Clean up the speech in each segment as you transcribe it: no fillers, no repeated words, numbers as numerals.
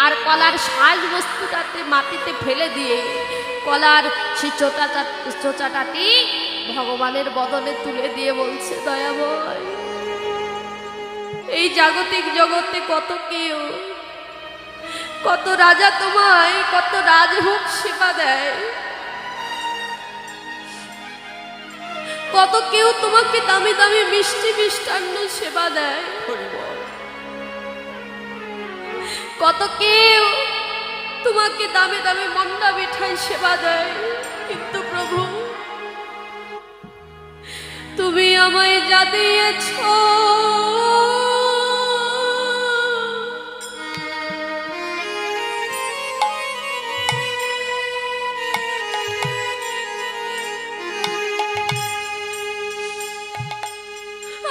আর কলার শ্বাস বস্তুটাতে মাটিতে ফেলে দিয়ে কলার সেই চোচাটাটি ভগবানের বদনে তুলে দিয়ে বলছে, দয়াময়, এই জাগতিক জগতে কত কেউ, কত রাজা তোমায় কত রাজভোগ সেবা দেয়, কত কেউ তোমাকে দামি দামি মিষ্টি মিষ্টান্ন সেবা দেয়, কত কেউ তোমাকে দামে দামে মন্ডা মিঠাই সেবা দেয়, কিন্তু প্রভু তুমি আমায় যা দিয়েছ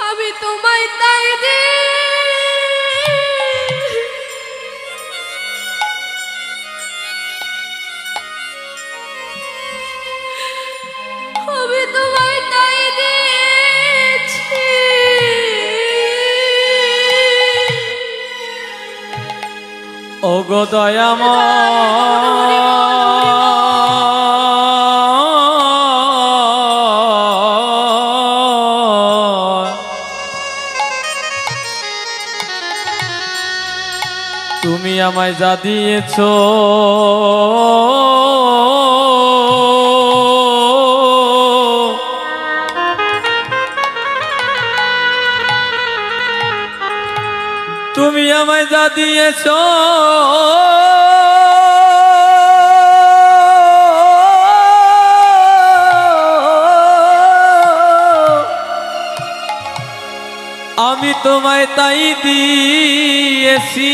আমি তোমায় তাই দিই, আমি তোমায় তাই দিয়েছি, ওগো দয়াময়, তুমি আমায় যা দিয়েছ তুমি আমায় যা দিয়েছ আমি তোমায় তাই দিয়েছি।